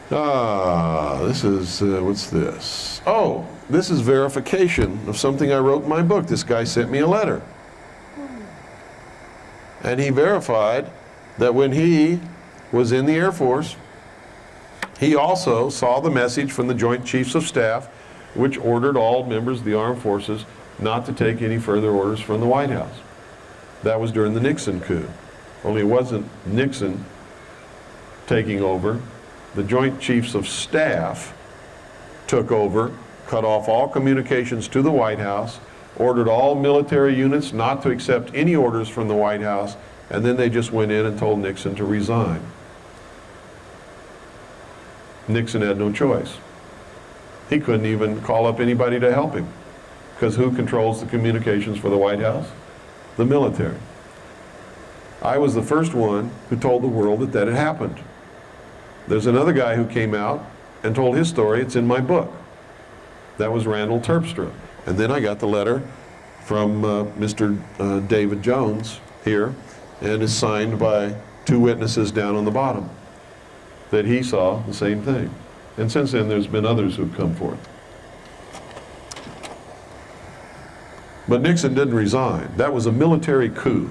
This is, what's this? Oh, this is verification of something I wrote in my book. This guy sent me a letter. And he verified that when he was in the Air Force, he also saw the message from the Joint Chiefs of Staff, which ordered all members of the armed forces not to take any further orders from the White House. That was during the Nixon coup. Only it wasn't Nixon taking over. The Joint Chiefs of Staff took over, cut off all communications to the White House, ordered all military units not to accept any orders from the White House, and then they just went in and told Nixon to resign. Nixon had no choice. He couldn't even call up anybody to help him, because who controls the communications for the White House? The military. I was the first one who told the world that that had happened. There's another guy who came out and told his story. It's in my book. That was Randall Terpstra. And then I got the letter from Mr. David Jones here, and is signed by 2 witnesses down on the bottom, that he saw the same thing. And since then, there's been others who've come forth. But Nixon didn't resign. That was a military coup.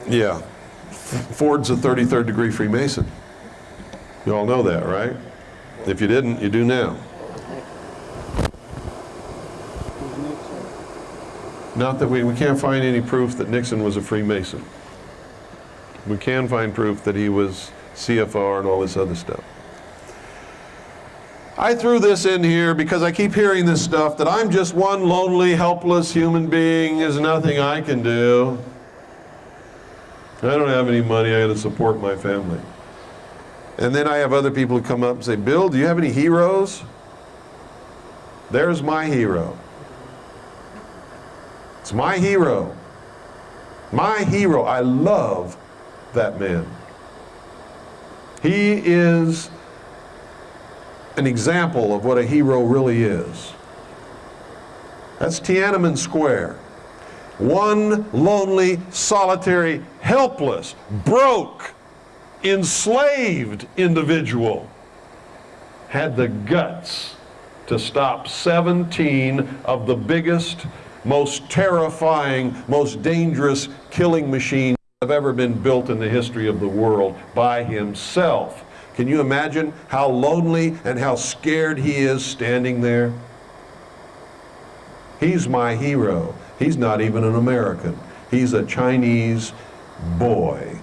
Yeah. Ford's a 33rd degree Freemason. You all know that, right? If you didn't, you do now. Not that we can't find any proof that Nixon was a Freemason. We can find proof that he was CFR and all this other stuff. I threw this in here because I keep hearing this stuff, that I'm just one lonely, helpless human being. There's nothing I can do. I don't have any money. I got to support my family. And then I have other people who come up and say, Bill, do you have any heroes? There's my hero. It's my hero. My hero. I love that man. He is an example of what a hero really is. That's Tiananmen Square. One lonely, solitary, helpless, broke, enslaved individual had the guts to stop 17 of the biggest, most terrifying, most dangerous killing machines that have ever been built in the history of the world by himself. Can you imagine how lonely and how scared he is standing there? He's my hero. He's not even an American. He's a Chinese boy.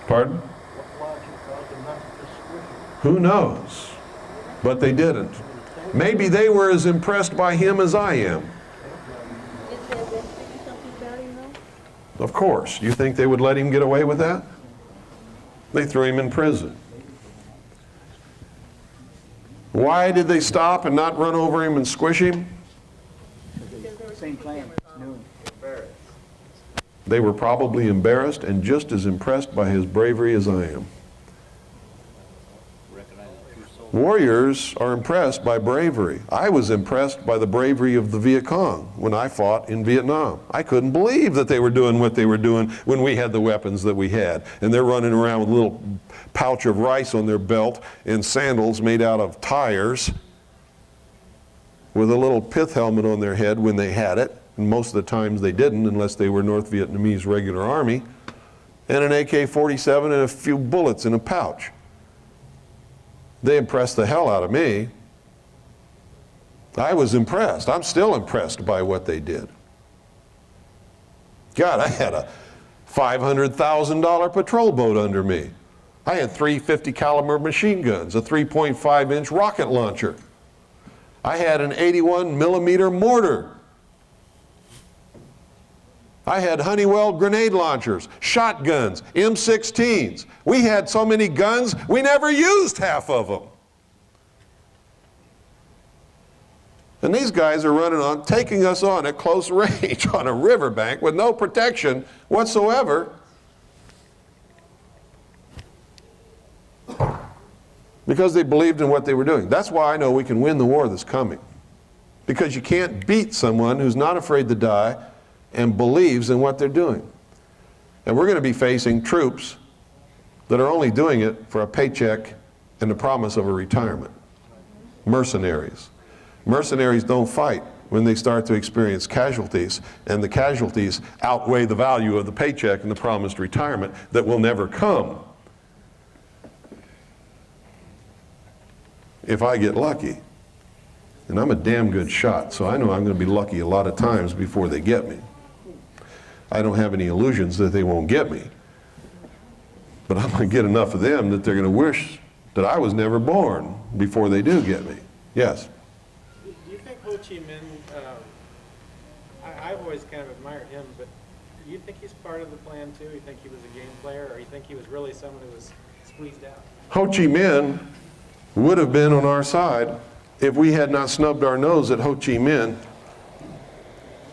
Pardon? Who knows? But they didn't. Maybe they were as impressed by him as I am. Of course. You think they would let him get away with that? They threw him in prison. Why did they stop and not run over him and squish him? Same plan. They were probably embarrassed and just as impressed by his bravery as I am. Warriors are impressed by bravery. I was impressed by the bravery of the Viet Cong when I fought in Vietnam. I couldn't believe that they were doing what they were doing when we had the weapons that we had. And they're running around with a little pouch of rice on their belt and sandals made out of tires with a little pith helmet on their head when they had it. And most of the times they didn't, unless they were North Vietnamese regular army, and an AK-47 and a few bullets in a pouch. They impressed the hell out of me. I was impressed. I'm still impressed by what they did. God, I had a $500,000 patrol boat under me. I had 350 caliber machine guns, a 3.5-inch rocket launcher. I had an 81 millimeter mortar. I had Honeywell grenade launchers, shotguns, M16s. We had so many guns, we never used half of them. And these guys are running on, taking us on at close range on a riverbank with no protection whatsoever. because they believed in what they were doing. That's why I know we can win the war that's coming. Because you can't beat someone who's not afraid to die and believes in what they're doing. And we're going to be facing troops that are only doing it for a paycheck and the promise of a retirement. Mercenaries. Mercenaries don't fight when they start to experience casualties, and the casualties outweigh the value of the paycheck and the promised retirement that will never come if I get lucky. And I'm a damn good shot, so I know I'm going to be lucky a lot of times before they get me. I don't have any illusions that they won't get me. But I'm going to get enough of them that they're going to wish that I was never born before they do get me. Yes? Do you think Ho Chi Minh, I've always kind of admired him, but do you think he's part of the plan too? You think he was a game player, or you think he was really someone who was squeezed out? Ho Chi Minh would have been on our side if we had not snubbed our nose at Ho Chi Minh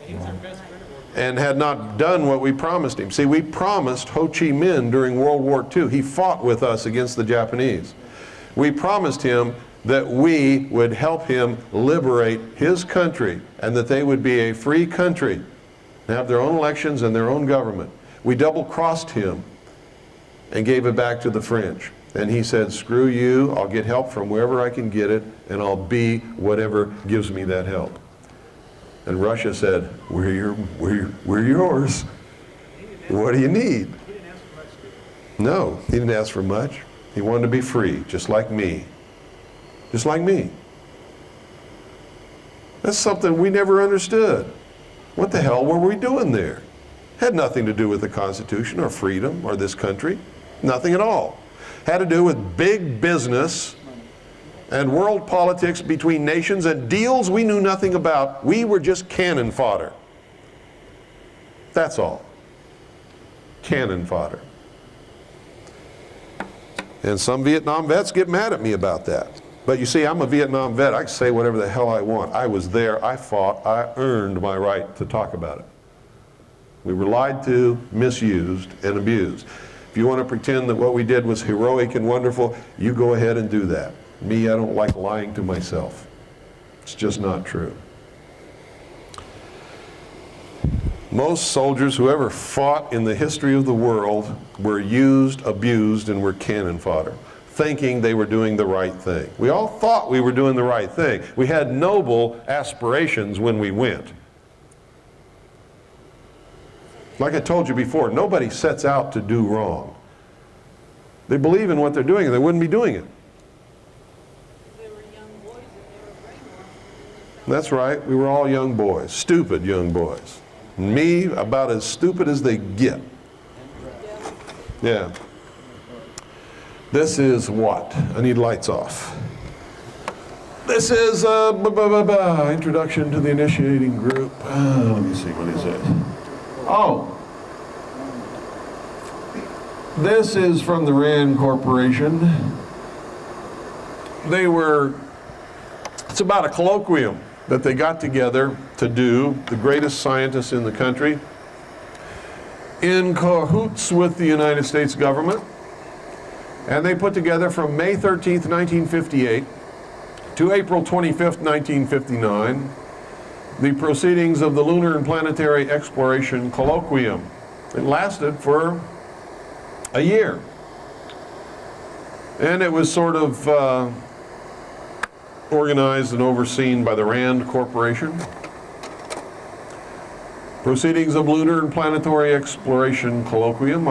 He's our best friend. and had not done what we promised him. See, we promised Ho Chi Minh during World War II. He fought with us against the Japanese. We promised him that we would help him liberate his country and that they would be a free country and have their own elections and their own government. We double-crossed him and gave it back to the French. And he said, screw you, I'll get help from wherever I can get it, and I'll be whatever gives me that help. And Russia said, we're yours. What do you need? He didn't ask for much, did he? No, he didn't ask for much. He wanted to be free, just like me. Just like me. That's something we never understood. What the hell were we doing there? Had nothing to do with the Constitution or freedom or this country. Nothing at all. Had to do with big business and world politics between nations and deals we knew nothing about. We were just cannon fodder. That's all. Cannon fodder. And some Vietnam vets get mad at me about that. But you see, I'm a Vietnam vet. I can say whatever the hell I want. I was there, I fought, I earned my right to talk about it. We were lied to, misused, and abused. If you want to pretend that what we did was heroic and wonderful, you go ahead and do that. Me, I don't like lying to myself. It's just not true. Most soldiers who ever fought in the history of the world were used, abused, and were cannon fodder, thinking they were doing the right thing. We all thought we were doing the right thing. We had noble aspirations when we went. Like I told you before, nobody sets out to do wrong. They believe in what they're doing and they wouldn't be doing it. They were young boys and they were brainwashed. That's right, we were all young boys, stupid young boys. Me, about as stupid as they get. Yeah. This is what? I need lights off. This is introduction to the initiating group. Let me see, what is it? Oh. This is from the RAND Corporation. It's about a colloquium that they got together to do, the greatest scientists in the country, in cahoots with the United States government. And they put together from May 13th, 1958 to April 25th, 1959, the proceedings of the Lunar and Planetary Exploration Colloquium. It lasted for a year. And it was sort of organized and overseen by the RAND Corporation. Proceedings of Lunar and Planetary Exploration Colloquium,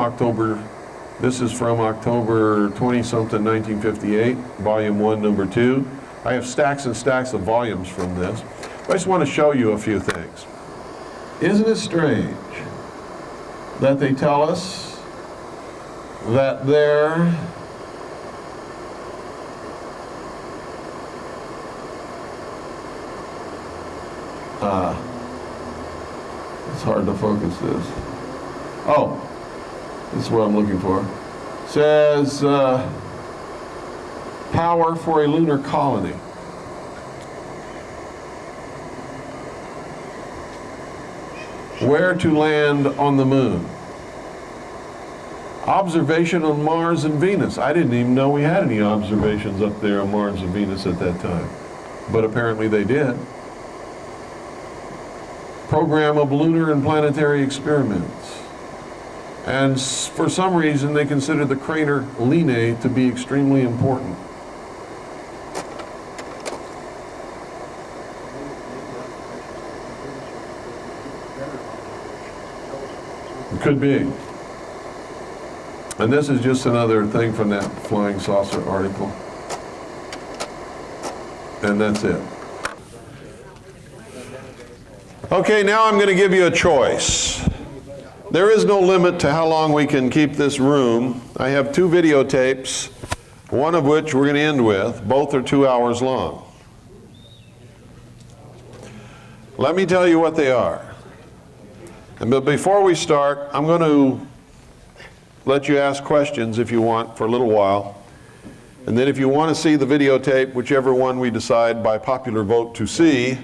this is from October 20-something, 1958, Volume 1, Number 2. I have stacks and stacks of volumes from this. I just want to show you a few things. Isn't it strange that they tell us that they're it's hard to focus this. Oh, this is what I'm looking for. Says power for a lunar colony. Where to land on the moon. Observation on Mars and Venus. I didn't even know we had any observations up there on Mars and Venus at that time, but apparently they did. Program of lunar and planetary experiments. And for some reason, they consider the crater Linnae to be extremely important. It could be. And this is just another thing from that flying saucer article. And that's it. Okay, now I'm going to give you a choice. There is no limit to how long we can keep this room. I have 2 videotapes, one of which we're going to end with. Both are 2 hours long. Let me tell you what they are. But before we start, I'm going to let you ask questions if you want for a little while. And then if you want to see the videotape, whichever one we decide by popular vote to see,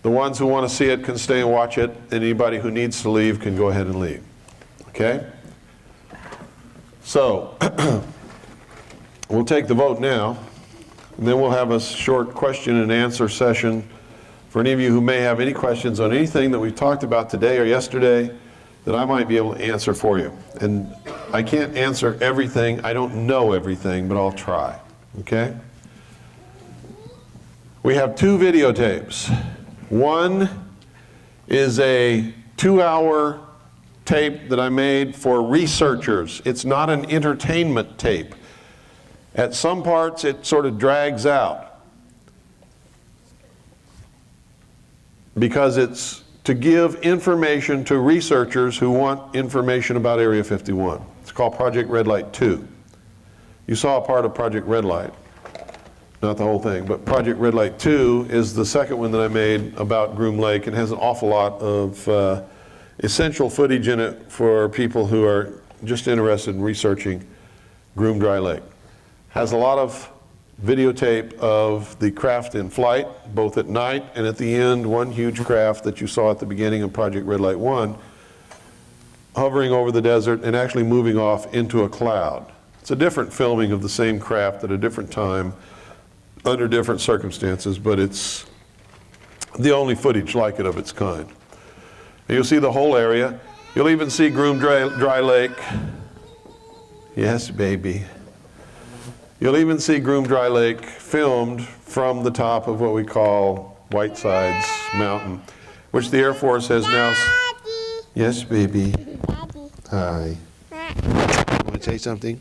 the ones who want to see it can stay and watch it. Anybody who needs to leave can go ahead and leave. Okay? So, we'll take the vote now, and then we'll have a short question and answer session for any of you who may have any questions on anything that we've talked about today or yesterday that I might be able to answer for you. And I can't answer everything. I don't know everything, but I'll try. Okay? We have 2 videotapes. One is a 2-hour tape that I made for researchers. It's not an entertainment tape. At some parts, it sort of drags out because it's to give information to researchers who want information about Area 51. It's called Project Red Light 2. You saw a part of Project Red Light. Not the whole thing, but Project Red Light 2 is the second one that I made about Groom Lake and has an awful lot of essential footage in it for people who are just interested in researching Groom Dry Lake. Has a lot of videotape of the craft in flight, both at night and at the end, one huge craft that you saw at the beginning of Project Red Light 1, hovering over the desert and actually moving off into a cloud. It's a different filming of the same craft at a different time, under different circumstances, but it's the only footage like it of its kind. And you'll see the whole area. You'll even see Groom Dry Lake. Yes, baby. You'll even see Groom Dry Lake filmed from the top of what we call Whitesides Mountain, which the Air Force has now... Yes, baby. Hi. Want to say something?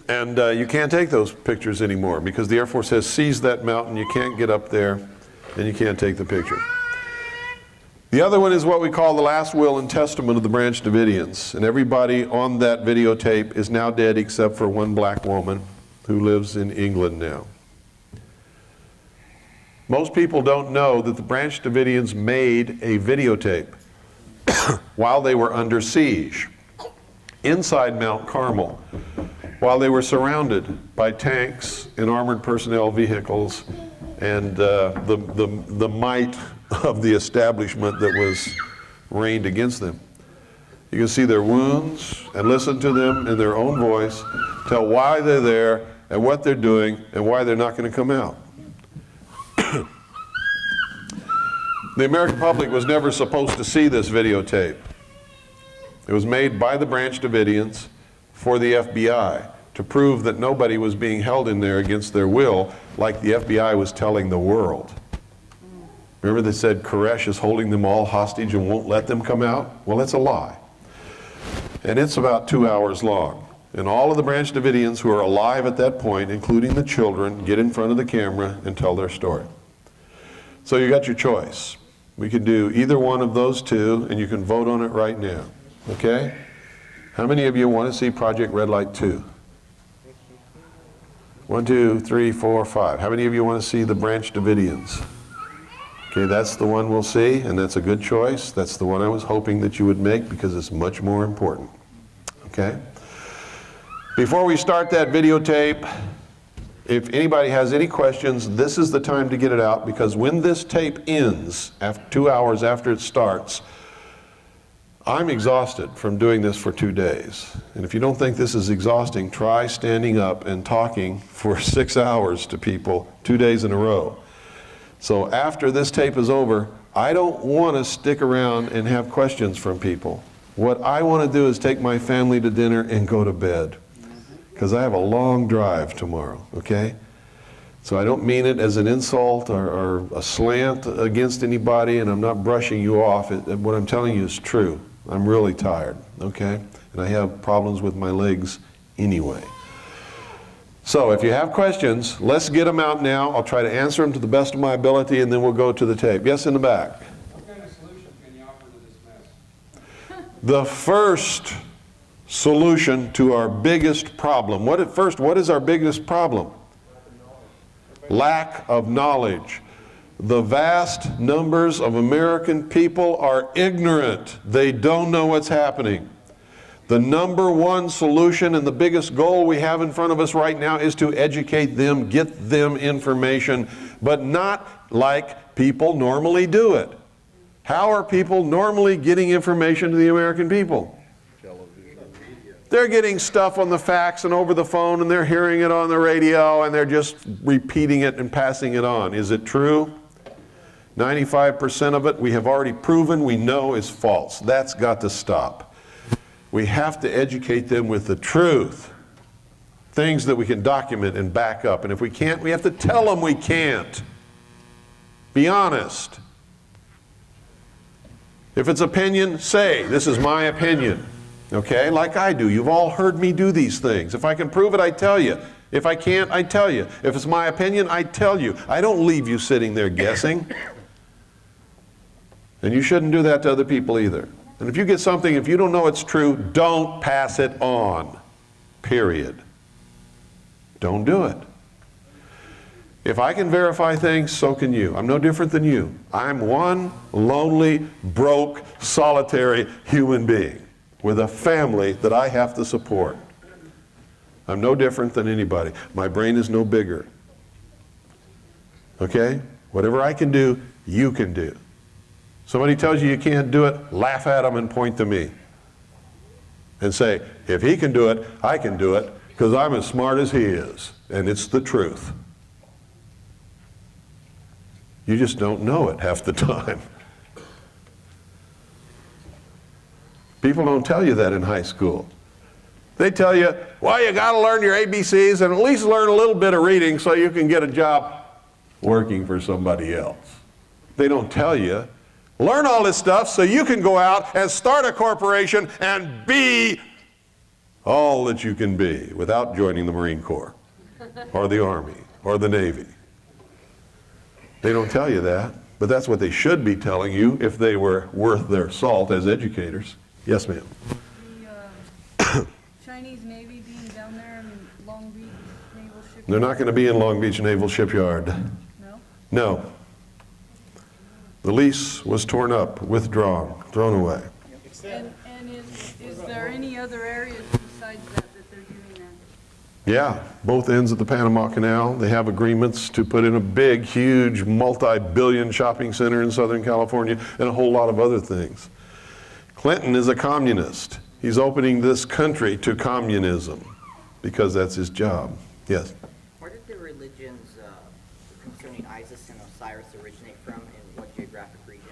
And you can't take those pictures anymore because the Air Force has seized that mountain. You can't get up there and you can't take the picture. The other one is what we call the last will and testament of the Branch Davidians. And everybody on that videotape is now dead except for one black woman who lives in England now. Most people don't know that the Branch Davidians made a videotape while they were under siege inside Mount Carmel, while they were surrounded by tanks and armored personnel vehicles and the might of the establishment that was rained against them. You can see their wounds and listen to them in their own voice, tell why they're there and what they're doing and why they're not going to come out. The American public was never supposed to see this videotape. It was made by the Branch Davidians for the FBI to prove that nobody was being held in there against their will, like the FBI was telling the world. Remember they said Koresh is holding them all hostage and won't let them come out? Well, that's a lie. And it's about 2 hours long. And all of the Branch Davidians who are alive at that point, including the children, get in front of the camera and tell their story. So you got your choice. We can do either one of those 2, and you can vote on it right now. Okay? How many of you want to see Project Red Light 2? 1, 2, 3, 4, 5. How many of you want to see the Branch Davidians? Okay, that's the one we'll see, and that's a good choice. That's the one I was hoping that you would make because it's much more important. Okay? Before we start that videotape, If anybody has any questions, this is the time to get it out, because when this tape ends, after 2 hours after it starts, I'm exhausted from doing this for 2 days. And if you don't think this is exhausting, try standing up and talking for 6 hours to people 2 days in a row. So after this tape is over, I don't want to stick around and have questions from people. What I want to do is take my family to dinner and go to bed, because I have a long drive tomorrow, okay? So I don't mean it as an insult or a slant against anybody, and I'm not brushing you off. What I'm telling you is true. I'm really tired, okay? And I have problems with my legs anyway. So if you have questions, let's get them out now. I'll try to answer them to the best of my ability, and then we'll go to the tape. Yes, in the back. What kind of solution can you offer to this mess? The first solution to our biggest problem. What is our biggest problem? Lack of knowledge. The vast numbers of American people are ignorant. They don't know what's happening. The number one solution and the biggest goal we have in front of us right now is to educate them, get them information, but not like people normally do it. How are people normally getting information to the American people? They're getting stuff on the fax and over the phone, and they're hearing it on the radio, and they're just repeating it and passing it on. Is it true? 95% of it we have already proven we know is false. That's got to stop. We have to educate them with the truth. Things that we can document and back up. And if we can't, we have to tell them we can't. Be honest. If it's opinion, say, this is my opinion. Okay? Like I do. You've all heard me do these things. If I can prove it, I tell you. If I can't, I tell you. If it's my opinion, I tell you. I don't leave you sitting there guessing. And you shouldn't do that to other people either. And if you get something, if you don't know it's true, don't pass it on. Period. Don't do it. If I can verify things, so can you. I'm no different than you. I'm one lonely, broke, solitary human being with a family that I have to support. I'm no different than anybody. My brain is no bigger. Okay? Whatever I can do, you can do. Somebody tells you you can't do it, laugh at them and point to me. And say, if he can do it, I can do it, because I'm as smart as he is. And it's the truth. You just don't know it half the time. People don't tell you that in high school. They tell you, well, you got to learn your ABCs and at least learn a little bit of reading so you can get a job working for somebody else. They don't tell you, learn all this stuff so you can go out and start a corporation and be all that you can be without joining the Marine Corps or the Army or the Navy. They don't tell you that, but that's what they should be telling you if they were worth their salt as educators. Yes, ma'am. The Chinese Navy being down there in Long Beach Naval Shipyard? They're not going to be in Long Beach Naval Shipyard. No? No. The lease was torn up, withdrawn, thrown away. And is there any other areas besides that they're doing that? Yeah, both ends of the Panama Canal. They have agreements to put in a big, huge, multi-billion shopping center in Southern California and a whole lot of other things. Clinton is a communist. He's opening this country to communism because that's his job. Yes? Where did the religions concerning Isis and Osiris originate from, and what geographic region?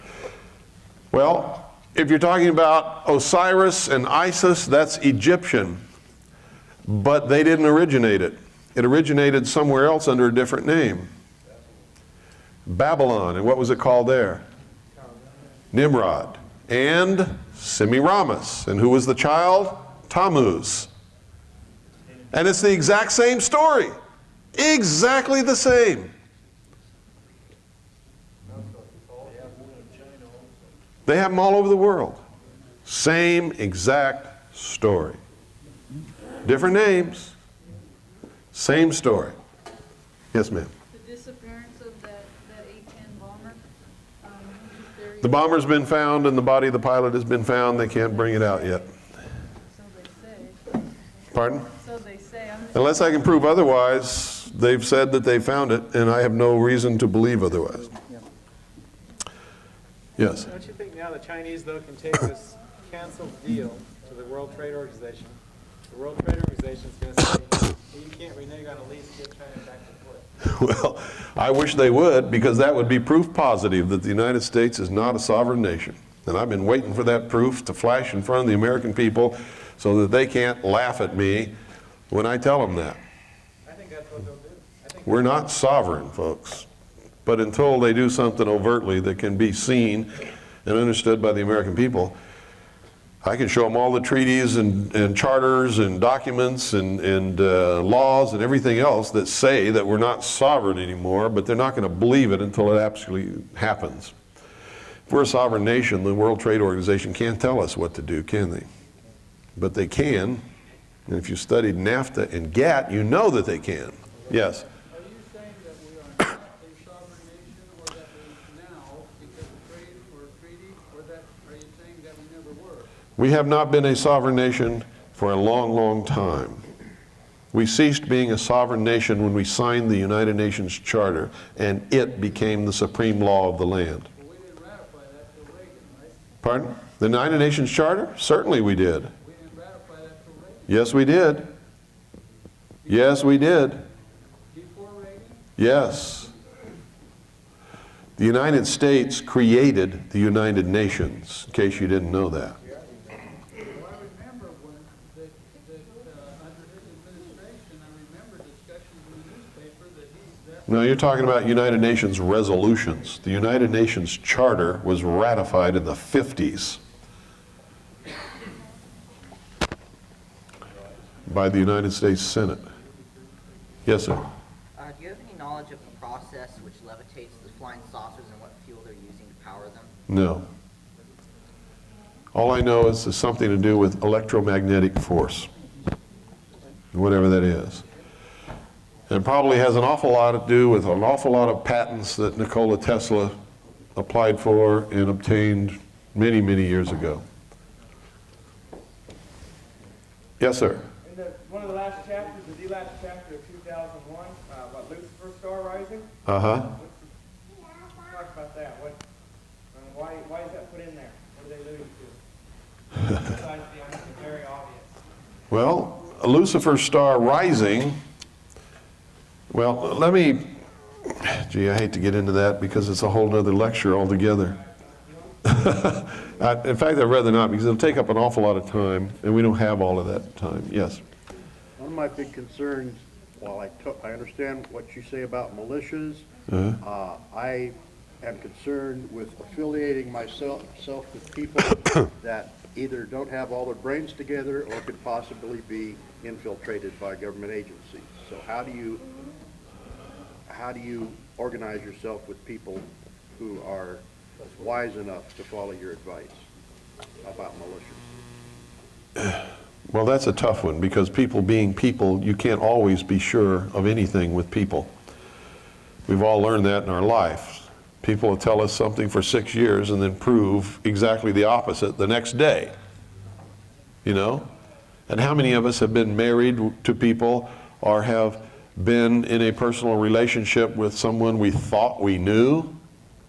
Well, if you're talking about Osiris and Isis, that's Egyptian. But they didn't originate it. It originated somewhere else under a different name. Babylon. And what was it called there? Nimrod. And Semiramis. And who was the child? Tammuz. And it's the exact same story. Exactly the same. They have them all over the world. Same exact story. Different names. Same story. Yes, ma'am. The disappearance of that A-10 bomber? The bomber's been found and the body of the pilot has been found. They can't bring it out yet. So they say. Pardon? So they say. Unless I can prove otherwise, they've said that they found it, and I have no reason to believe otherwise. Yes. Don't you think now the Chinese, though, can take this canceled deal to the World Trade Organization? The World Trade Organization is going to say, you can't renege on a lease to get China back to foot. Well, I wish they would, because that would be proof positive that the United States is not a sovereign nation. And I've been waiting for that proof to flash in front of the American people so that they can't laugh at me when I tell them that. I think that's what they'll do. I think We're not sovereign, folks. But until they do something overtly that can be seen and understood by the American people, I can show them all the treaties and charters and documents and laws and everything else that say that we're not sovereign anymore, but they're not going to believe it until it actually happens. If we're a sovereign nation, the World Trade Organization can't tell us what to do, can they? But they can. And if you studied NAFTA and GATT, you know that they can. Yes? Are you saying that we are not a sovereign nation, or that we now, because of trade or treaty, or that, are you saying that we never were? We have not been a sovereign nation for a long, long time. We ceased being a sovereign nation when we signed the United Nations Charter, and it became the supreme law of the land. Well, we didn't ratify that till Reagan, right? Pardon? The United Nations Charter? Certainly we did. We didn't ratify that till Reagan. Yes, we did. Yes, we did. Before Reagan? Yes. The United States created the United Nations, in case you didn't know that. Well, I remember when, under his administration, I remember discussions in the newspaper that No, you're talking about United Nations resolutions. The United Nations Charter was ratified in the 50s by the United States Senate. Yes, sir. Do you have any knowledge of the process which levitates the flying saucers and what fuel they're using to power them? No. All I know is it's something to do with electromagnetic force, whatever that is. And probably has an awful lot to do with an awful lot of patents that Nikola Tesla applied for and obtained many, many years ago. Yes, sir. In one of the last chapters, the last chapter of 2001, about Lucifer Star Rising, Uh-huh. talk about that. Why is that put in there? What are they alluding to? Besides the very obvious. Well, Lucifer Star Rising, well, let me, gee, I hate to get into that because it's a whole other lecture altogether. In fact, I'd rather not, because it'll take up an awful lot of time, and we don't have all of that time. Yes? One of my big concerns, while I understand what you say about militias, I am concerned with affiliating myself with people that either don't have all their brains together or could possibly be infiltrated by government agencies. So how do you organize yourself with people who are wise enough to follow your advice about militias? Well, that's a tough one, because people being people, you can't always be sure of anything with people. We've all learned that in our life. People will tell us something for 6 years and then prove exactly the opposite the next day. You know? And how many of us have been married to people or have been in a personal relationship with someone we thought we knew,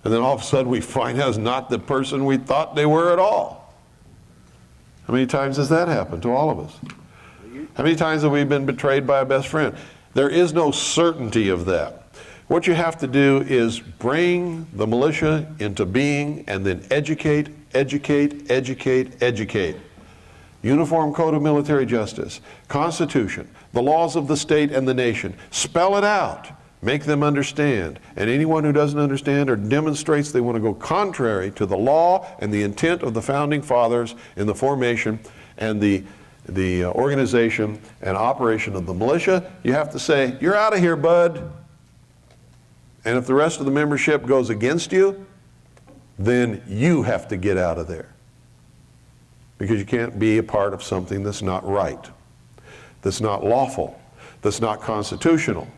and then all of a sudden we find out it's not the person we thought they were at all? How many times has that happened to all of us? How many times have we been betrayed by a best friend? There is no certainty of that. What you have to do is bring the militia into being and then educate, educate, educate, educate. Uniform Code of Military Justice, Constitution, the laws of the state and the nation. Spell it out. Make them understand. And anyone who doesn't understand or demonstrates they want to go contrary to the law and the intent of the Founding Fathers in the formation and the organization and operation of the militia, you have to say, you're out of here, bud. And if the rest of the membership goes against you, then you have to get out of there. Because you can't be a part of something that's not right, that's not lawful, that's not constitutional,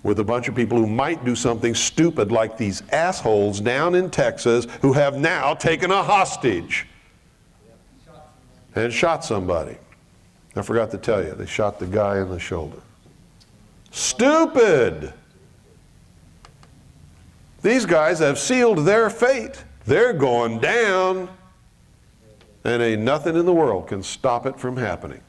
with a bunch of people who might do something stupid like these assholes down in Texas who have now taken a hostage and shot somebody. I forgot to tell you, they shot the guy in the shoulder. Stupid. These guys have sealed their fate. They're going down. And ain't nothing in the world can stop it from happening.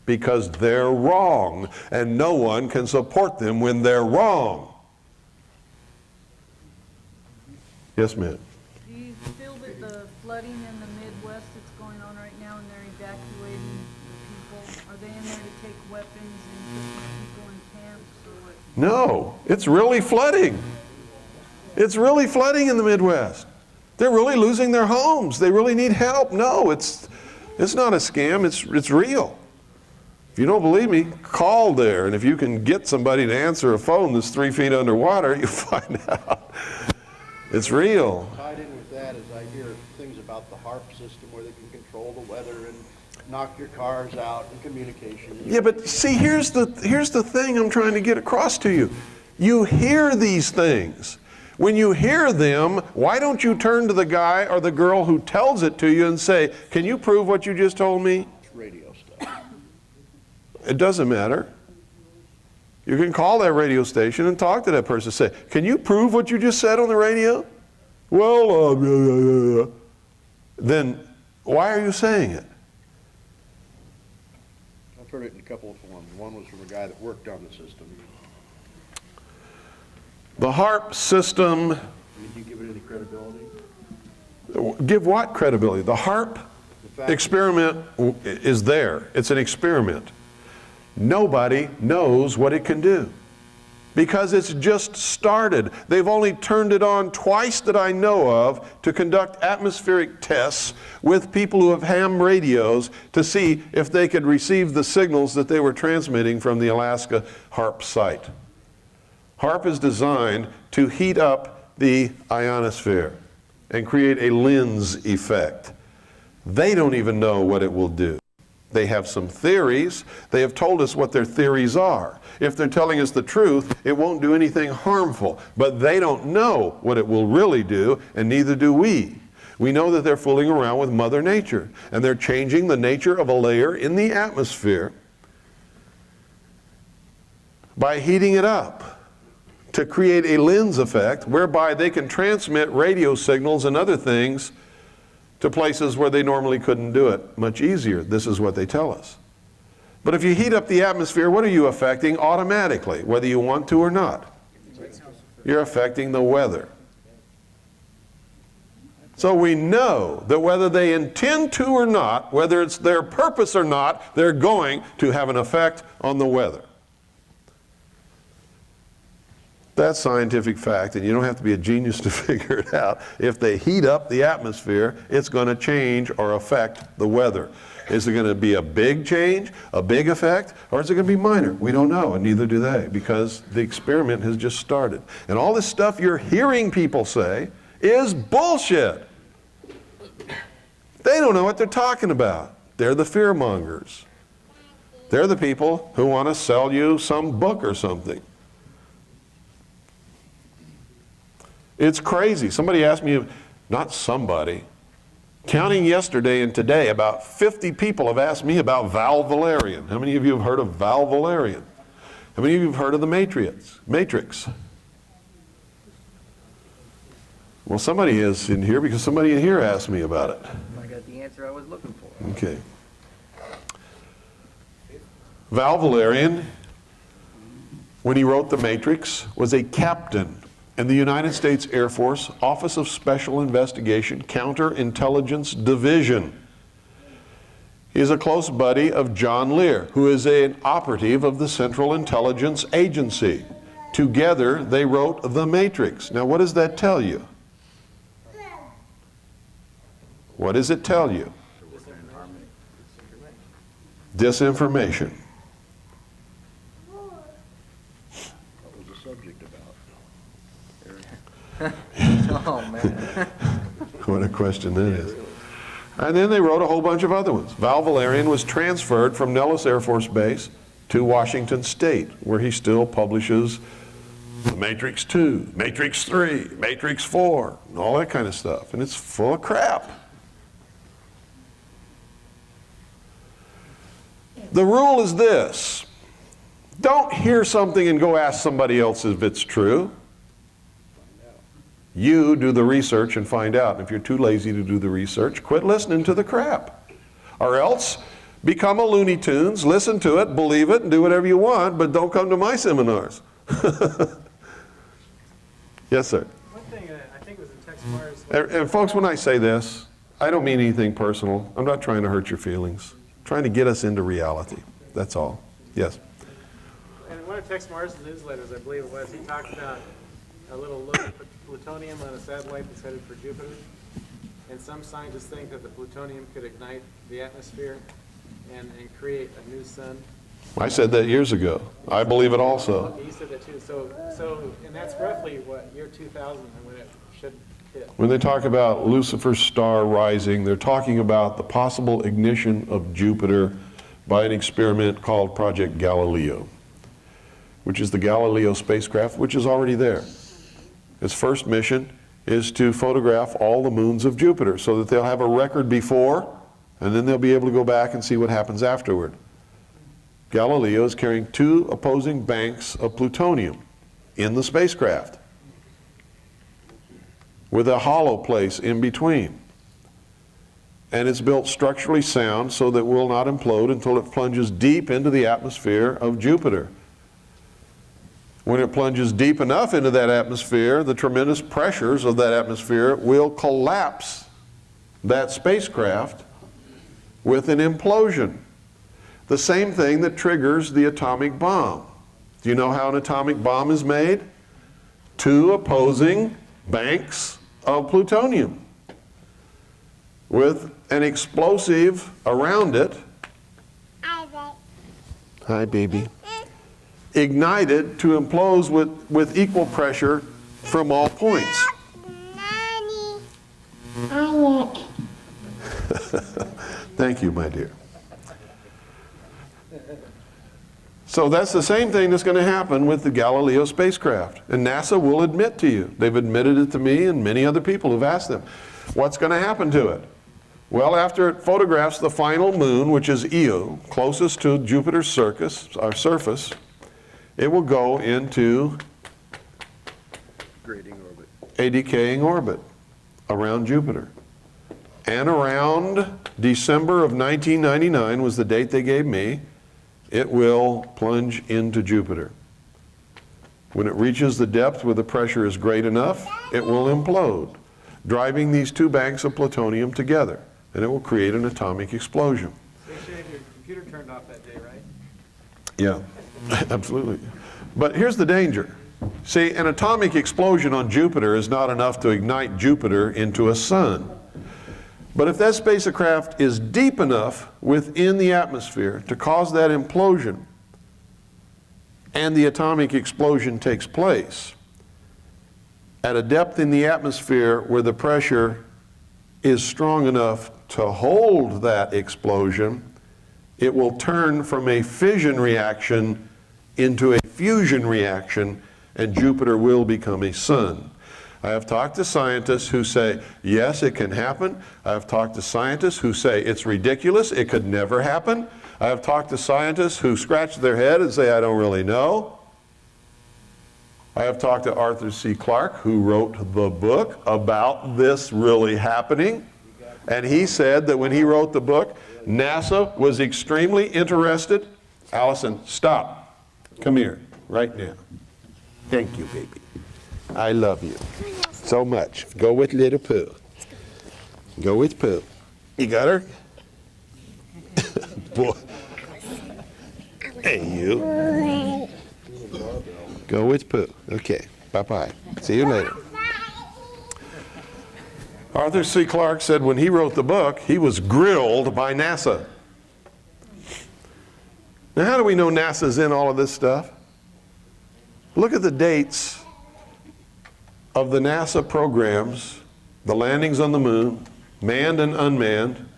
Because they're wrong. And no one can support them when they're wrong. Yes, ma'am. Do you feel that the flooding in the Midwest that's going on right now and they're evacuating the people, are they in there to take weapons and put people in camps or what? No, it's really flooding. It's really flooding in the Midwest. They're really losing their homes. They really need help. No, it's not a scam. It's real. If you don't believe me, call there. And if you can get somebody to answer a phone that's 3 feet underwater, you'll find out. It's real. Tied in with that is I hear things about the HARP system where they can control the weather and knock your cars out and communication. Yeah, but see, here's the thing I'm trying to get across to you. You hear these things. When you hear them, why don't you turn to the guy or the girl who tells it to you and say, can you prove what you just told me? It's radio stuff. It doesn't matter. You can call that radio station and talk to that person. Say, can you prove what you just said on the radio? Well, then why are you saying it? I've heard it in a couple of forms. One was from a guy that worked on the system. The HARP system. Did you give it any credibility? Give what credibility? The HARP experiment is there. It's an experiment. Nobody knows what it can do because it's just started. They've only turned it on twice that I know of to conduct atmospheric tests with people who have ham radios to see if they could receive the signals that they were transmitting from the Alaska HARP site. HARP is designed to heat up the ionosphere and create a lens effect. They don't even know what it will do. They have some theories. They have told us what their theories are. If they're telling us the truth, it won't do anything harmful. But they don't know what it will really do, and neither do we. We know that they're fooling around with Mother Nature, and they're changing the nature of a layer in the atmosphere by heating it up to create a lens effect whereby they can transmit radio signals and other things to places where they normally couldn't do it much easier. This is what they tell us. But if you heat up the atmosphere, what are you affecting automatically, whether you want to or not? You're affecting the weather. So we know that whether they intend to or not, whether it's their purpose or not, they're going to have an effect on the weather. That's scientific fact, and you don't have to be a genius to figure it out. If they heat up the atmosphere, it's going to change or affect the weather. Is it going to be a big change, a big effect, or is it going to be minor? We don't know, and neither do they, because the experiment has just started. And all this stuff you're hearing people say is bullshit. They don't know what they're talking about. They're the fear mongers. They're the people who want to sell you some book or something. It's crazy. Somebody asked me, not somebody, counting yesterday and today, about 50 people have asked me about Val Valerian. How many of you have heard of Val Valerian? How many of you have heard of the Matrix? Well, somebody is in here because somebody in here asked me about it. I got the answer I was looking for. Okay. Val Valerian, when he wrote The Matrix, was a captain in the United States Air Force Office of Special Investigation Counterintelligence Division. He's a close buddy of John Lear, who is an operative of the Central Intelligence Agency. Together, they wrote The Matrix. Now, what does that tell you? What does it tell you? Disinformation. What was the subject about? Oh, man. What a question that is. And then they wrote a whole bunch of other ones. Val Valerian was transferred from Nellis Air Force Base to Washington State, where he still publishes The Matrix 2, Matrix 3, Matrix 4, and all that kind of stuff. And it's full of crap. The rule is this. Don't hear something and go ask somebody else if it's true. You do the research and find out. And if you're too lazy to do the research, quit listening to the crap. Or else become a Looney Tunes, listen to it, believe it, and do whatever you want, but don't come to my seminars. Yes, sir. One thing, I think it was in Tex Meyers. And folks, when I say this, I don't mean anything personal. I'm not trying to hurt your feelings. I'm trying to get us into reality. That's all. Yes. And one of Tex Meyers' newsletters, I believe it was, he talked about a little look at plutonium on a satellite that's headed for Jupiter. And some scientists think that the plutonium could ignite the atmosphere and create a new sun. I said that years ago. I believe it also. Okay, you said that too. So, and that's roughly what, year 2000 when it should hit. When they talk about Lucifer's star rising, they're talking about the possible ignition of Jupiter by an experiment called Project Galileo, which is the Galileo spacecraft, which is already there. Its first mission is to photograph all the moons of Jupiter so that they'll have a record before, and then they'll be able to go back and see what happens afterward. Galileo is carrying 2 opposing banks of plutonium in the spacecraft with a hollow place in between. And it's built structurally sound so that it will not implode until it plunges deep into the atmosphere of Jupiter. When it plunges deep enough into that atmosphere, the tremendous pressures of that atmosphere will collapse that spacecraft with an implosion. The same thing that triggers the atomic bomb. Do you know how an atomic bomb is made? 2 opposing banks of plutonium with an explosive around it. Hi, baby. Ignited to implode with equal pressure from all points. Thank you, my dear. So that's the same thing that's going to happen with the Galileo spacecraft. And NASA will admit to you. They've admitted it to me and many other people who've asked them. What's going to happen to it? Well, after it photographs the final moon, which is Io, closest to Jupiter's surface, it will go into a decaying orbit around Jupiter. And around December of 1999 was the date they gave me, it will plunge into Jupiter. When it reaches the depth where the pressure is great enough, it will implode, driving these 2 banks of plutonium together, and it will create an atomic explosion. So you should have your computer turned off that day, right? Yeah, absolutely. But here's the danger. See, an atomic explosion on Jupiter is not enough to ignite Jupiter into a sun. But if that spacecraft is deep enough within the atmosphere to cause that implosion, and the atomic explosion takes place at a depth in the atmosphere where the pressure is strong enough to hold that explosion, it will turn from a fission reaction into a fusion reaction, and Jupiter will become a sun. I have talked to scientists who say, yes, it can happen. I have talked to scientists who say it's ridiculous, it could never happen. I have talked to scientists who scratch their head and say, I don't really know. I have talked to Arthur C. Clarke, who wrote the book about this really happening. And he said that when he wrote the book, NASA was extremely interested. Allison, stop. Come here, right now. Thank you, baby. I love you so much. Go with little Pooh. Go with Pooh. You got her? Boy. Hey, you. Go with Pooh. Okay. Bye-bye. See you later. Arthur C. Clarke said when he wrote the book, he was grilled by NASA. Now, how do we know NASA's in all of this stuff? Look at the dates of the NASA programs, the landings on the moon, manned and unmanned.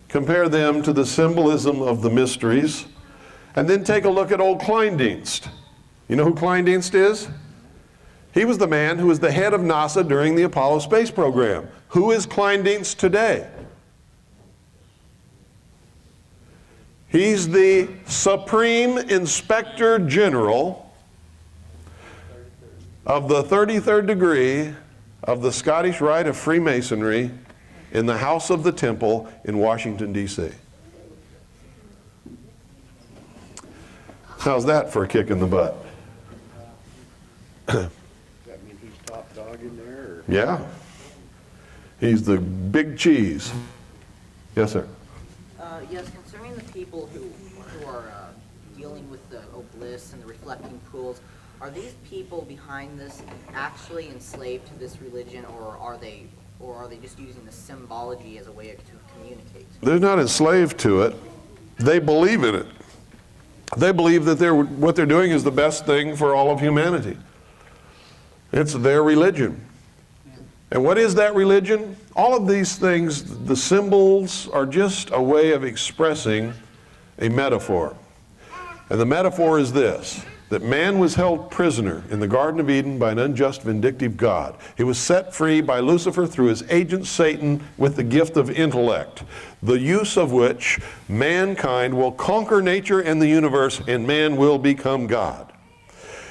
Compare them to the symbolism of the mysteries, and then take a look at old Kleindienst. You know who Kleindienst is? He was the man who was the head of NASA during the Apollo space program. Who is Kleindienst today? He's the Supreme Inspector General of the 33rd degree of the Scottish Rite of Freemasonry in the House of the Temple in Washington, D.C. How's that for a kick in the butt? Does that mean he's top dog in there, or? Yeah. He's the big cheese. Yes, sir. Yes, concerning the people who are dealing with the obelisks and the reflecting pools, are these people behind this actually enslaved to this religion, or are they just using the symbology as a way to communicate? They're not enslaved to it. They believe in it. They believe that what they're doing is the best thing for all of humanity. It's their religion. And what is that religion? All of these things, the symbols, are just a way of expressing a metaphor. And the metaphor is this, that man was held prisoner in the Garden of Eden by an unjust, vindictive God. He was set free by Lucifer through his agent Satan with the gift of intellect, the use of which mankind will conquer nature and the universe, and man will become God.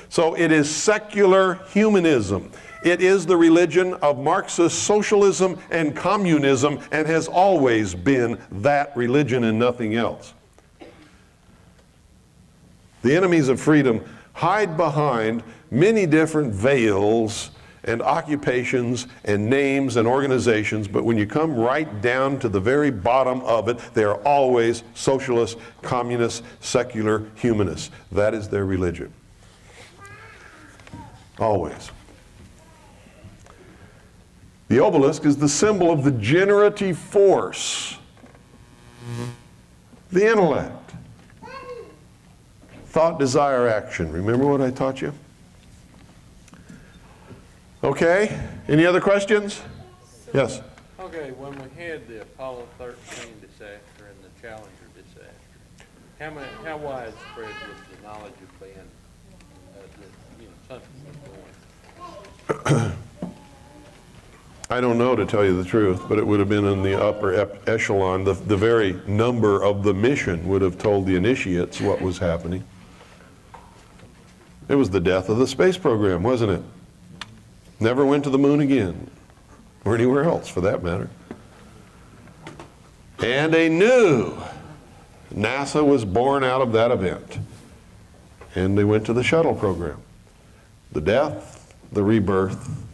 So it is secular humanism. It is the religion of Marxist socialism and communism, and has always been that religion and nothing else. The enemies of freedom hide behind many different veils and occupations and names and organizations, but when you come right down to the very bottom of it, they are always socialist, communist, secular humanists. That is their religion. Always. The obelisk is the symbol of the generative force, the intellect, thought, desire, action. Remember what I taught you? Okay, any other questions? Yes? Okay, when we had the Apollo 13 disaster and the Challenger disaster, how widespread was the knowledge of being that something was going? I don't know, to tell you the truth, but it would have been in the upper echelon. The very number of the mission would have told the initiates what was happening. It was the death of the space program, wasn't it? Never went to the moon again, or anywhere else for that matter. And a new NASA was born out of that event. And they went to the shuttle program. The death, the rebirth,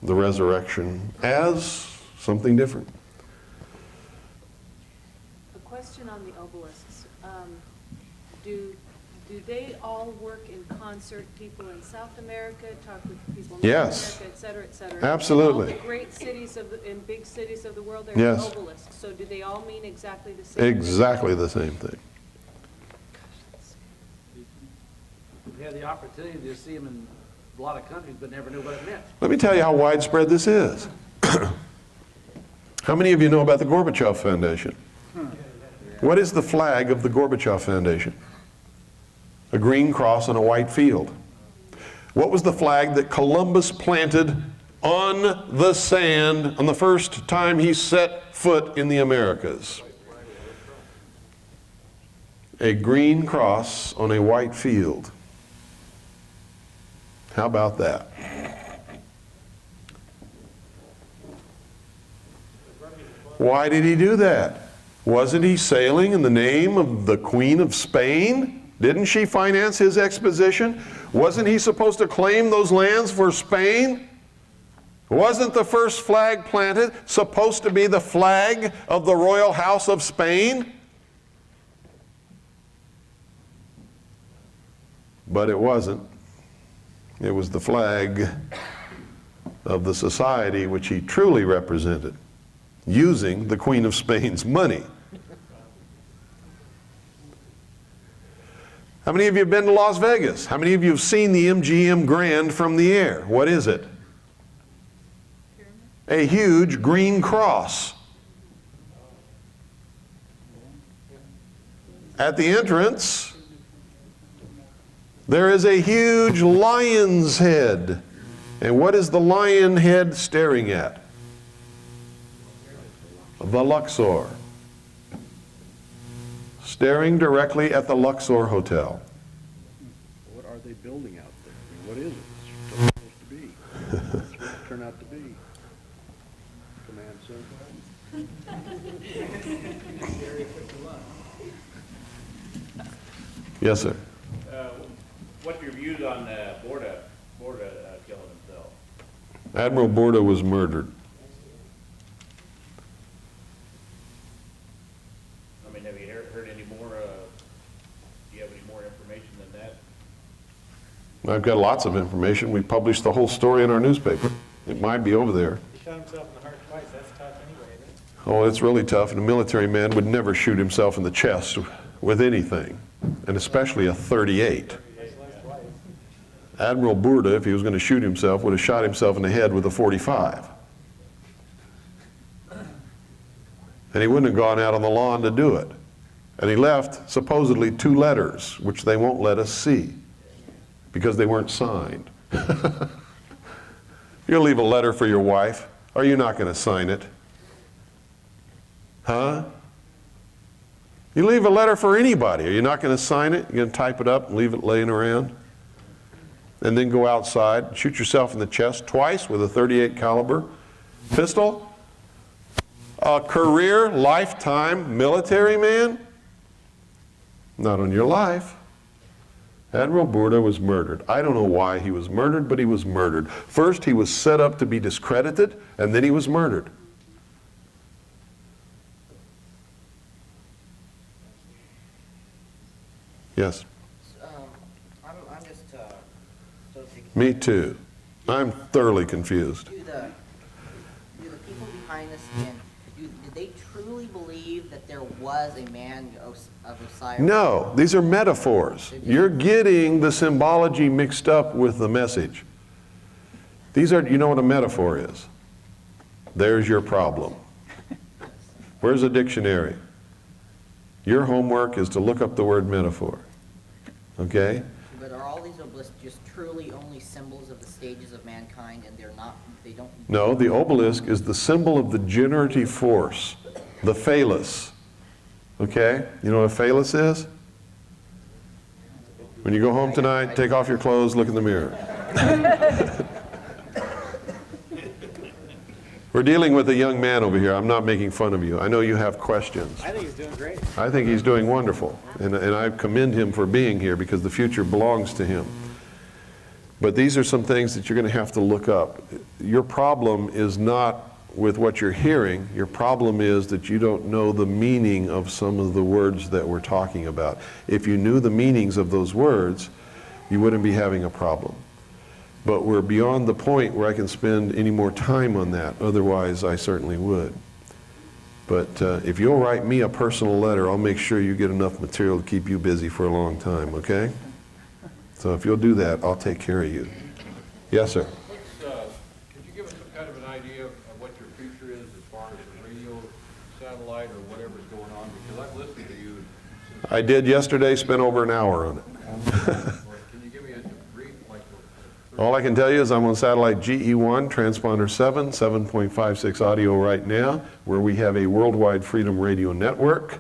the resurrection as something different. A question on the obelisks. Do they all work in concert? People in South America talk with people in North America, et cetera, et cetera. Absolutely. All the great cities in big cities of the world, there Yes. are obelisks. So do they all mean exactly the same? Exactly the same thing. We had the opportunity to see them in a lot of countries, but never knew what it meant. Let me tell you how widespread this is. How many of you know about the Gorbachev Foundation? What is the flag of the Gorbachev Foundation? A green cross on a white field. What was the flag that Columbus planted on the sand on the first time he set foot in the Americas? A green cross on a white field. How about that? Why did he do that? Wasn't he sailing in the name of the Queen of Spain? Didn't she finance his exposition? Wasn't he supposed to claim those lands for Spain? Wasn't the first flag planted supposed to be the flag of the Royal House of Spain? But it wasn't. It was the flag of the society which he truly represented, using the Queen of Spain's money. How many of you have been to Las Vegas? How many of you have seen the MGM Grand from the air? What is it? A huge green cross. At the entrance, there is a huge lion's head. And what is the lion head staring at? The Luxor. staring directly at the Luxor Hotel. What are they building out there? I mean, what is it? It's supposed to be. What's it turn out to be? Command center? Yes, sir. What's your views on Borda killing himself? Admiral Borda was murdered. I mean, have you heard any more, do you have any more information than that? I've got lots of information. We published the whole story in our newspaper. It might be over there. He shot himself in the heart twice, that's tough anyway, isn't it? Oh, it's really tough, and a military man would never shoot himself in the chest with anything, and especially a .38. Admiral Borda, if he was going to shoot himself, would have shot himself in the head with a .45. And he wouldn't have gone out on the lawn to do it. And he left supposedly 2 letters, which they won't let us see, because they weren't signed. You'll leave a letter for your wife, or you're not going to sign it. Huh? You leave a letter for anybody. Are you not going to sign it? You're going to type it up and leave it laying around? And then go outside, shoot yourself in the chest twice with a .38 caliber pistol? A career, lifetime military man? Not on your life. Admiral Borda was murdered. I don't know why he was murdered, but he was murdered. First, he was set up to be discredited, and then he was murdered. Yes? I'm just, so to Me too. I'm thoroughly confused. do the people behind this skin, did they truly believe that there was a man of Osiris? No, these are metaphors. You're getting the symbology mixed up with the message. These are, you know what a metaphor is? There's your problem. Where's a dictionary? Your homework is to look up the word metaphor. Okay? But are all these obelisks just truly only symbols of the stages of mankind, and they're not, they don't... No, the obelisk is the symbol of the generative force, the phallus. Okay? You know what a phallus is? When you go home tonight, take off your clothes, look in the mirror. We're dealing with a young man over here. I'm not making fun of you. I know you have questions. I think he's doing great. I think he's doing wonderful, and I commend him for being here because the future belongs to him. But these are some things that you're going to have to look up. Your problem is not with what you're hearing. Your problem is that you don't know the meaning of some of the words that we're talking about. If you knew the meanings of those words, you wouldn't be having a problem. But we're beyond the point where I can spend any more time on that. Otherwise, I certainly would. But if you'll write me a personal letter, I'll make sure you get enough material to keep you busy for a long time, okay? So if you'll do that, I'll take care of you. Yes, sir? Could you give us some kind of an idea of what your future is as far as the radio, satellite, or whatever's going on? Because I've listened to you. I did yesterday, spent over an hour on it. Can you give me a brief, like... All I can tell you is I'm on satellite GE1, transponder 7, 7.56 audio right now, where we have a worldwide freedom radio network.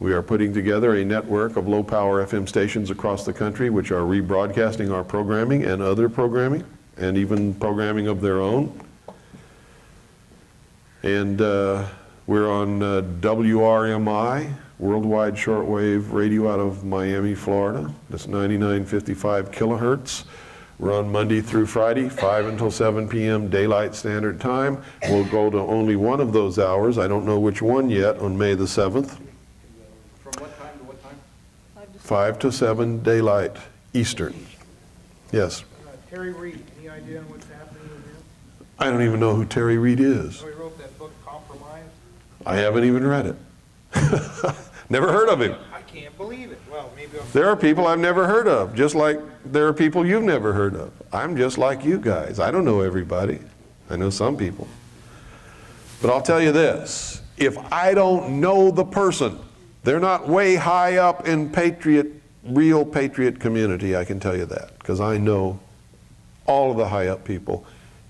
We are putting together a network of low-power FM stations across the country which are rebroadcasting our programming and other programming, and even programming of their own. And we're on WRMI, Worldwide Shortwave Radio out of Miami, Florida. That's 9955 kilohertz. We're on Monday through Friday, 5 until 7 p.m. Daylight Standard Time. We'll go to only one of those hours. I don't know which one yet on May the 7th. From what time to what time? 5 to 7 Daylight Eastern. Yes. Terry Reid, any idea on what's happening with him? I don't even know who Terry Reid is. Oh, he wrote that book, Compromise? I haven't even read it. Never heard of him. I can't believe it. Well, maybe I'll... There are people I've never heard of, just like there are people you've never heard of. I'm just like you guys. I don't know everybody. I know some people. But I'll tell you this, if I don't know the person, they're not way high up in real patriot community, I can tell you that, because I know all of the high up people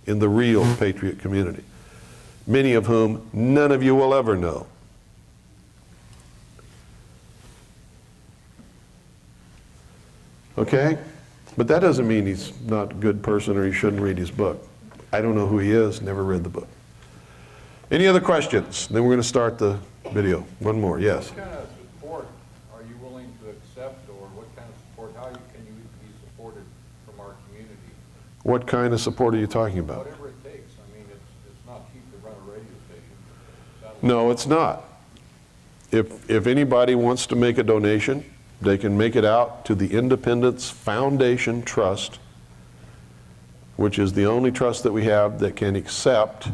in the real patriot community, many of whom none of you will ever know. Okay? But that doesn't mean he's not a good person or he shouldn't read his book. I don't know who he is, never read the book. Any other questions? Then we're going to start the video. One more, yes. What kind of support are you willing to accept, or what kind of support, how can you be supported from our community? What kind of support are you talking about? Whatever it takes. I mean, it's not cheap to run a radio station. No, it's not. If anybody wants to make a donation, they can make it out to the Independence Foundation Trust, which is the only trust that we have that can accept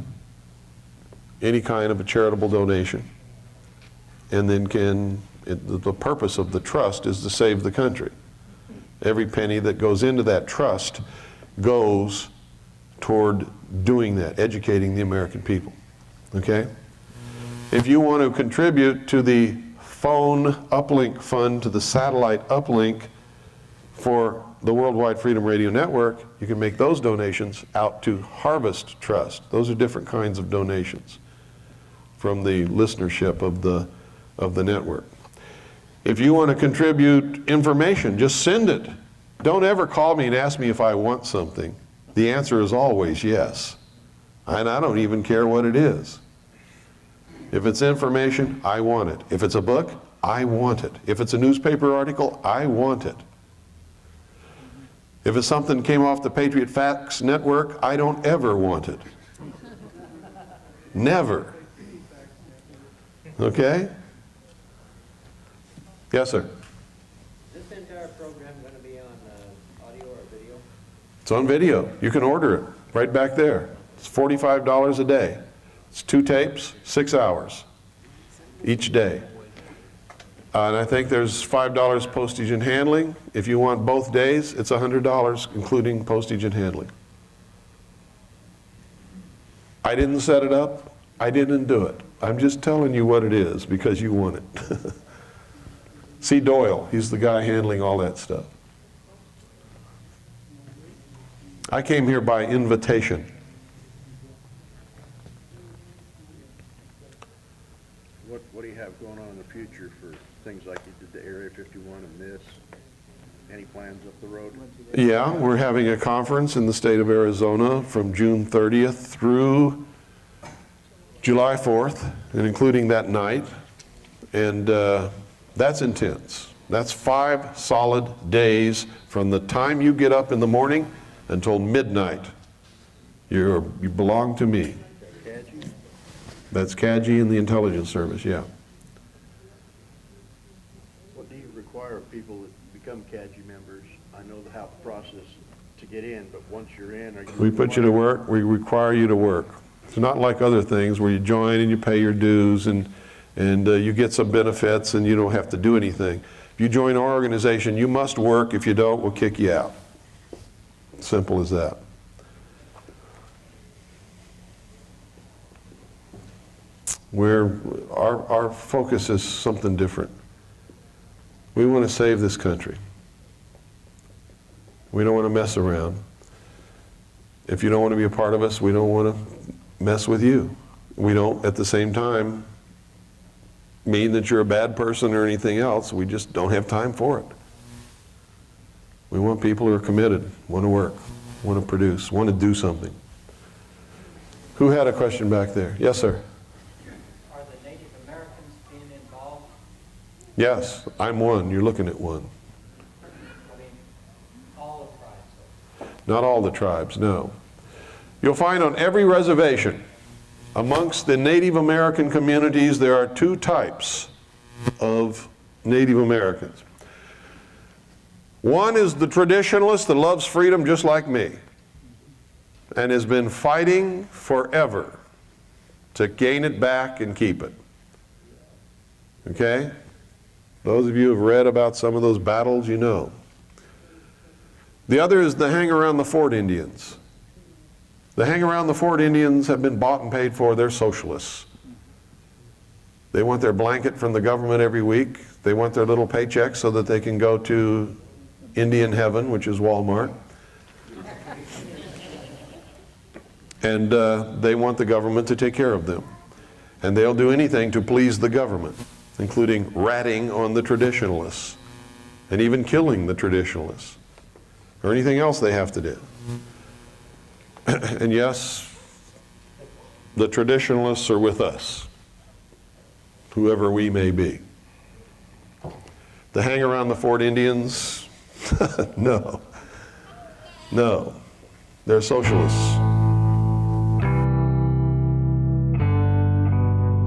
any kind of a charitable donation. And then the purpose of the trust is to save the country. Every penny that goes into that trust goes toward doing that, educating the American people. Okay? If you want to contribute to the phone uplink fund, to the satellite uplink for the Worldwide Freedom Radio Network, you can make those donations out to Harvest Trust. Those are different kinds of donations from the listenership of the network. If you want to contribute information, just send it. Don't ever call me and ask me if I want something. The answer is always yes. And I don't even care what it is. If it's information, I want it. If it's a book, I want it. If it's a newspaper article, I want it. If it's something that came off the Patriot Facts Network, I don't ever want it. Never. Okay? Yes, sir. Is this entire program going to be on audio or video? It's on video. You can order it right back there. It's $45 a day. It's 2 tapes, 6 hours each day. And I think there's $5 postage and handling. If you want both days, it's $100, including postage and handling. I didn't set it up. I didn't do it. I'm just telling you what it is because you want it. See Doyle, he's the guy handling all that stuff. I came here by invitation. What do you have going on in the future for things like you did the Area 51 and this? Any plans up the road? Yeah, we're having a conference in the state of Arizona from June 30th through July 4th, and including that night. And that's intense. That's 5 solid days from the time you get up in the morning until midnight. You belong to me. That's CAGI and the intelligence service, yeah. What do you require of people that become CAGI members? I know the how process to get in, but once you're in, are you... We put you to work. We require you to work. It's not like other things where you join and you pay your dues and you get some benefits and you don't have to do anything. If you join our organization, you must work. If you don't, we'll kick you out. Simple as that. Our focus is something different. We want to save this country. We don't want to mess around. If you don't want to be a part of us, we don't want to mess with you. We don't, at the same time, mean that you're a bad person or anything else. We just don't have time for it. We want people who are committed, want to work, want to produce, want to do something. Who had a question back there? Yes, sir. Are the Native Americans being involved? Yes, I'm one. You're looking at one. I mean, all the tribes? Not all the tribes, no. You'll find on every reservation, amongst the Native American communities, there are 2 types of Native Americans. One is the traditionalist that loves freedom just like me and has been fighting forever to gain it back and keep it. Okay? Those of you who have read about some of those battles, you know. The other is the hang around the fort Indians. The hang around the fort Indians have been bought and paid for. They're socialists. They want their blanket from the government every week. They want their little paycheck so that they can go to Indian heaven, which is Walmart. And they want the government to take care of them. And they'll do anything to please the government, including ratting on the traditionalists. and even killing the traditionalists or anything else they have to do. And yes, the traditionalists are with us, whoever we may be. To hang around the Fort Indians? No. No. They're socialists.